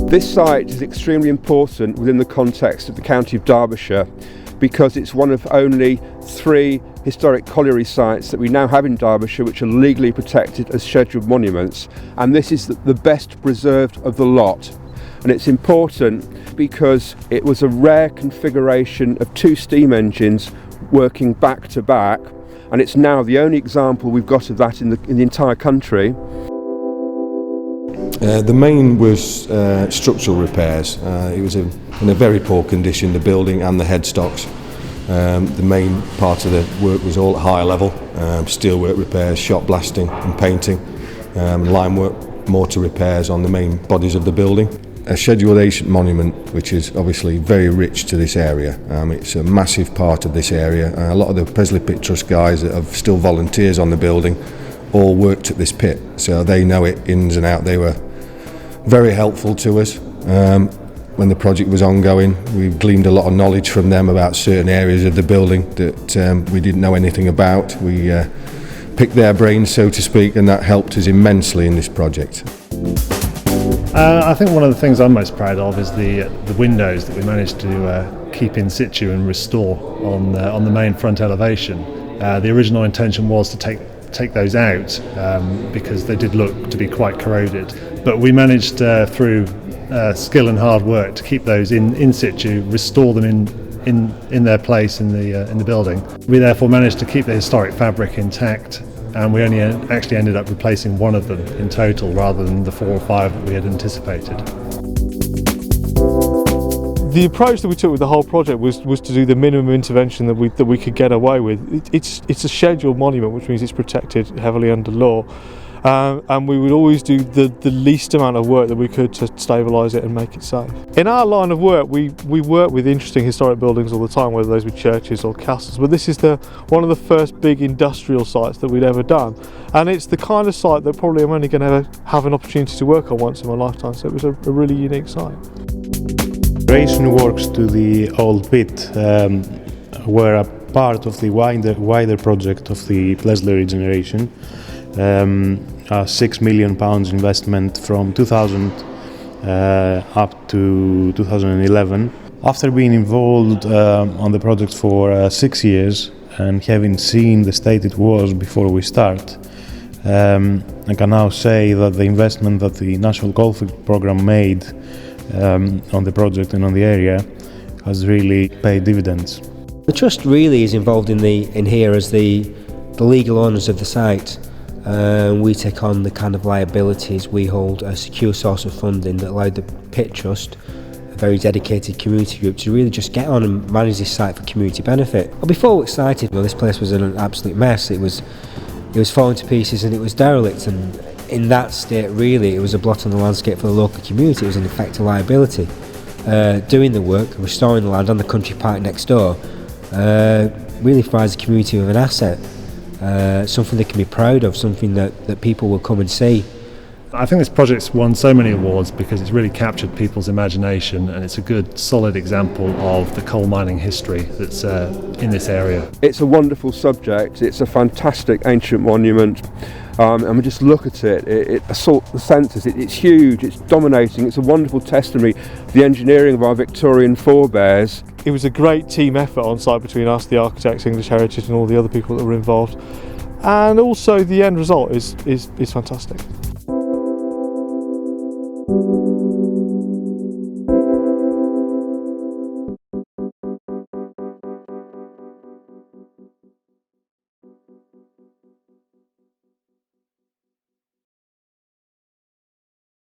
This site is extremely important within the context of the county of Derbyshire because it's one of only 3 historic colliery sites that we now have in Derbyshire which are legally protected as scheduled monuments, and this is the best preserved of the lot. And it's important because it was a rare configuration of 2 steam engines working back to back, and it's now the only example we've got of that in the entire country. The main was structural repairs. It was in a very poor condition, the building and the headstocks. The main part of the work was all at higher level, steelwork repairs, shot blasting and painting, line work, mortar repairs on the main bodies of the building. A scheduled ancient monument which is obviously very rich to this area. It's a massive part of this area. A lot of the Pleasley Pit Trust guys that have still volunteers on the building all worked at this pit, so they know it ins and out. They were very helpful to us. When the project was ongoing, we gleaned a lot of knowledge from them about certain areas of the building that we didn't know anything about. We picked their brains, so to speak, and that helped us immensely in this project. I think one of the things I'm most proud of is the windows that we managed to keep in situ and restore on the main front elevation. The original intention was to take those out because they did look to be quite corroded, but we managed through skill and hard work to keep those in situ, restore them in their place in the building. We therefore managed to keep the historic fabric intact, and we only actually ended up replacing 1 of them in total rather than the 4 or 5 that we had anticipated. The approach that we took with the whole project was to do the minimum intervention that we could get away with. It's a scheduled monument, which means it's protected heavily under law, and we would always do the least amount of work that we could to stabilise it and make it safe. In our line of work, we work with interesting historic buildings all the time, whether those were churches or castles, but this is one of the first big industrial sites that we'd ever done, and it's the kind of site that probably I'm only going to have an opportunity to work on once in my lifetime, so it was a really unique site. Restoration works to the old pit were a part of the wider project of the Pleasley regeneration, a £6 million investment from 2000 up to 2011. After being involved on the project for 6 years and having seen the state it was before we start, I can now say that the investment that the National Conflict Programme made on the project and on the area has really paid dividends. The Trust really is involved in here as the legal owners of the site. We take on the kind of liabilities. We hold a secure source of funding that allowed the Pit Trust, a very dedicated community group, to really just get on and manage this site for community benefit. Well, before we started, this place was an absolute mess. It was falling to pieces and it was derelict, and in that state really it was a blot on the landscape for the local community. It was in effect a liability. Doing the work, restoring the land on the country park next door, really provides the community with an asset, something they can be proud of, something that people will come and see. I think this project's won so many awards because it's really captured people's imagination, and it's a good solid example of the coal mining history that's in this area. It's a wonderful subject, it's a fantastic ancient monument, and we just look at it, it assaults the senses, it's huge, it's dominating, it's a wonderful testimony to the engineering of our Victorian forebears. It was a great team effort on site between us, the architects, English Heritage and all the other people that were involved, and also the end result is fantastic.